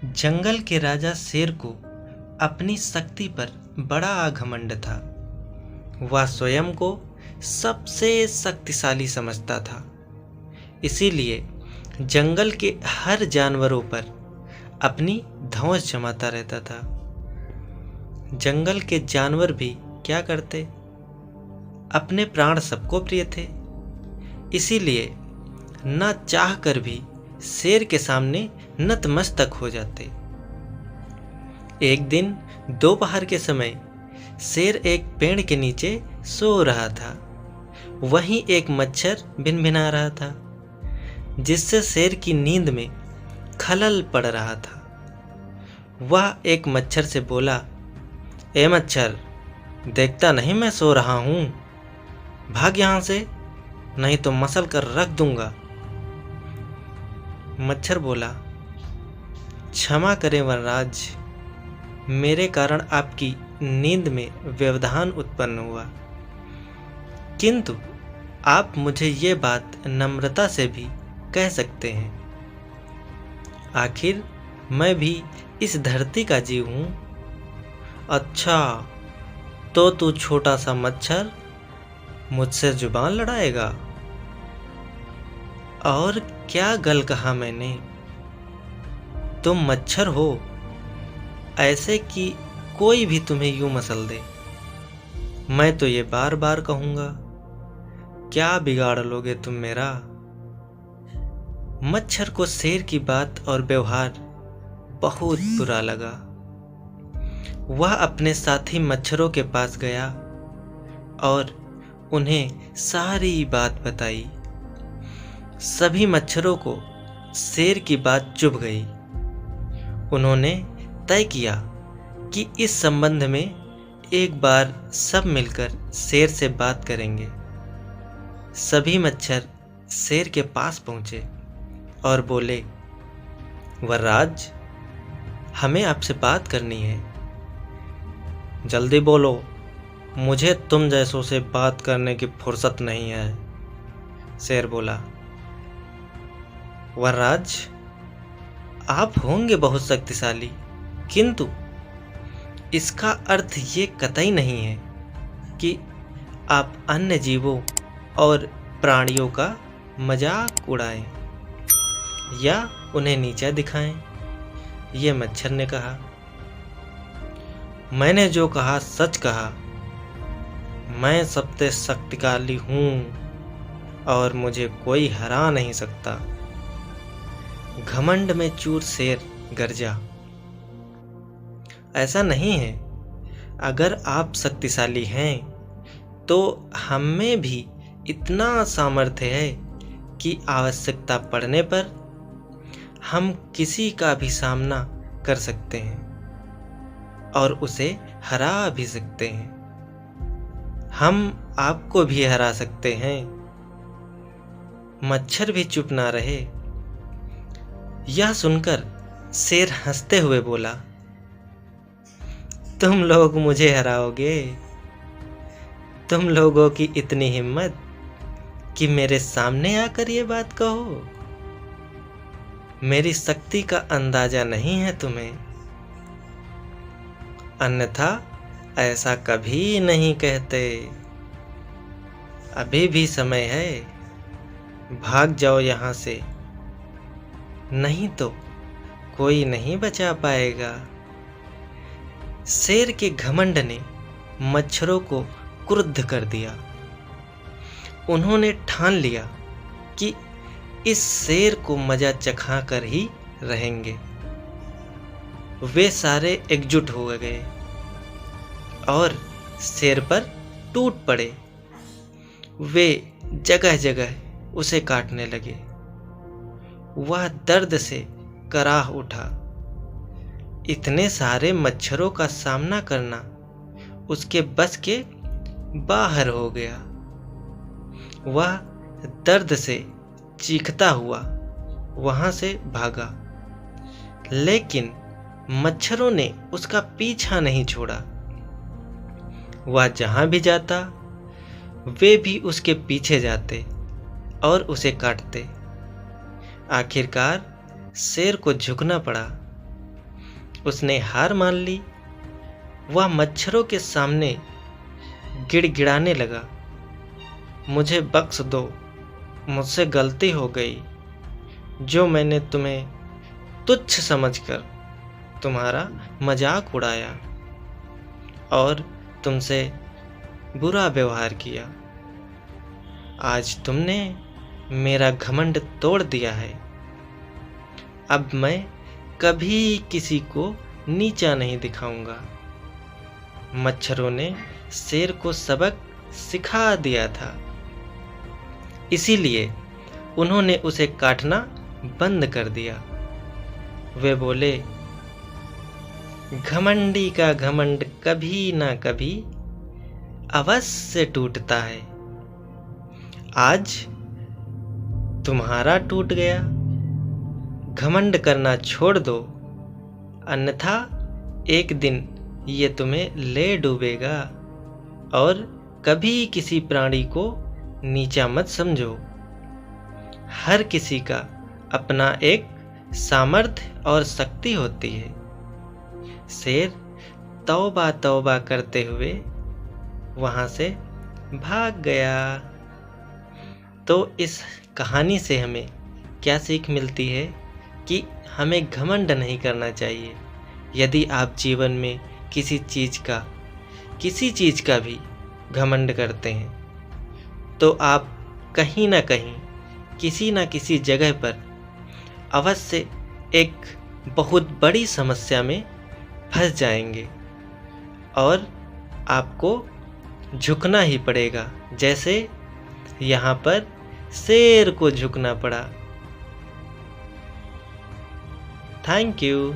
जंगल के राजा शेर को अपनी शक्ति पर बड़ा घमंड था। वह स्वयं को सबसे शक्तिशाली समझता था, इसीलिए जंगल के हर जानवरों पर अपनी धौंस जमाता रहता था। जंगल के जानवर भी क्या करते, अपने प्राण सबको प्रिय थे, इसीलिए न चाह कर भी शेर के सामने नतमस्तक हो जाते। एक दिन दोपहर के समय शेर एक पेड़ के नीचे सो रहा था। वहीं एक मच्छर भिनभिना रहा था, जिससे शेर की नींद में खलल पड़ रहा था। वह एक मच्छर से बोला, ए मच्छर, देखता नहीं मैं सो रहा हूँ? भाग यहाँ से, नहीं तो मसल कर रख दूंगा। मच्छर बोला, क्षमा करें वनराज, मेरे कारण आपकी नींद में व्यवधान उत्पन्न हुआ, किंतु आप मुझे ये बात नम्रता से भी कह सकते हैं। आखिर मैं भी इस धरती का जीव हूँ। अच्छा, तो तू छोटा सा मच्छर मुझसे जुबान लड़ाएगा? और क्या गल कहा मैंने? तुम मच्छर हो, ऐसे कि कोई भी तुम्हें यूं मसल दे। मैं तो ये बार बार कहूंगा, क्या बिगाड़ लोगे तुम मेरा? मच्छर को शेर की बात और व्यवहार बहुत बुरा लगा। वह अपने साथी मच्छरों के पास गया और उन्हें सारी बात बताई। सभी मच्छरों को शेर की बात चुभ गई। उन्होंने तय किया कि इस संबंध में एक बार सब मिलकर शेर से बात करेंगे। सभी मच्छर शेर के पास पहुंचे और बोले, वरराज, हमें आपसे बात करनी है। जल्दी बोलो, मुझे तुम जैसों से बात करने की फुर्सत नहीं है। शेर बोला, वरराज, आप होंगे बहुत शक्तिशाली, किंतु इसका अर्थ ये कतई नहीं है कि आप अन्य जीवों और प्राणियों का मजाक उड़ाएं या उन्हें नीचा दिखाएं। ये मच्छर ने कहा, मैंने जो कहा सच कहा। मैं सबसे शक्तिशाली हूँ और मुझे कोई हरा नहीं सकता। घमंड में चूर शेर गरजा, ऐसा नहीं है। अगर आप शक्तिशाली हैं तो हम में भी इतना सामर्थ्य है कि आवश्यकता पड़ने पर हम किसी का भी सामना कर सकते हैं और उसे हरा भी सकते हैं। हम आपको भी हरा सकते हैं। मच्छर भी चुप ना रहे। यह सुनकर शेर हंसते हुए बोला, तुम लोग मुझे हराओगे? तुम लोगों की इतनी हिम्मत कि मेरे सामने आकर ये बात कहो? मेरी शक्ति का अंदाजा नहीं है तुम्हें, अन्यथा ऐसा कभी नहीं कहते। अभी भी समय है, भाग जाओ यहाँ से, नहीं तो कोई नहीं बचा पाएगा। शेर के घमंड ने मच्छरों को क्रुद्ध कर दिया। उन्होंने ठान लिया कि इस शेर को मजा चखा कर ही रहेंगे। वे सारे एकजुट हो गए और शेर पर टूट पड़े। वे जगह जगह उसे काटने लगे। वह दर्द से कराह उठा। इतने सारे मच्छरों का सामना करना उसके बस के बाहर हो गया। वह दर्द से चीखता हुआ वहां से भागा, लेकिन मच्छरों ने उसका पीछा नहीं छोड़ा। वह जहां भी जाता वे भी उसके पीछे जाते और उसे काटते। आखिरकार शेर को झुकना पड़ा उसने हार मान ली। वह मच्छरों के सामने गिड़गिड़ाने लगा, मुझे बख्श दो, मुझसे गलती हो गई। जो मैंने तुम्हें तुच्छ समझकर तुम्हारा मजाक उड़ाया और तुमसे बुरा व्यवहार किया। आज तुमने मेरा घमंड तोड़ दिया है। अब मैं कभी किसी को नीचा नहीं दिखाऊंगा। मच्छरों ने शेर को सबक सिखा दिया था, इसीलिए उन्होंने उसे काटना बंद कर दिया। वे बोले, घमंडी का घमंड कभी ना कभी अवश्य टूटता है। आज तुम्हारा टूट गया। घमंड करना छोड़ दो, अन्यथा एक दिन ये तुम्हें ले डूबेगा। और कभी किसी प्राणी को नीचा मत समझो। हर किसी का अपना एक सामर्थ्य और शक्ति होती है। शेर तौबा तौबा करते हुए वहां से भाग गया। तो इस कहानी से हमें क्या सीख मिलती है कि हमें घमंड नहीं करना चाहिए। यदि आप जीवन में किसी चीज़ का भी घमंड करते हैं तो आप कहीं ना कहीं किसी ना किसी जगह पर अवश्य एक बहुत बड़ी समस्या में फंस जाएंगे और आपको झुकना ही पड़ेगा, जैसे यहाँ पर शेर को झुकना पड़ा। Thank you.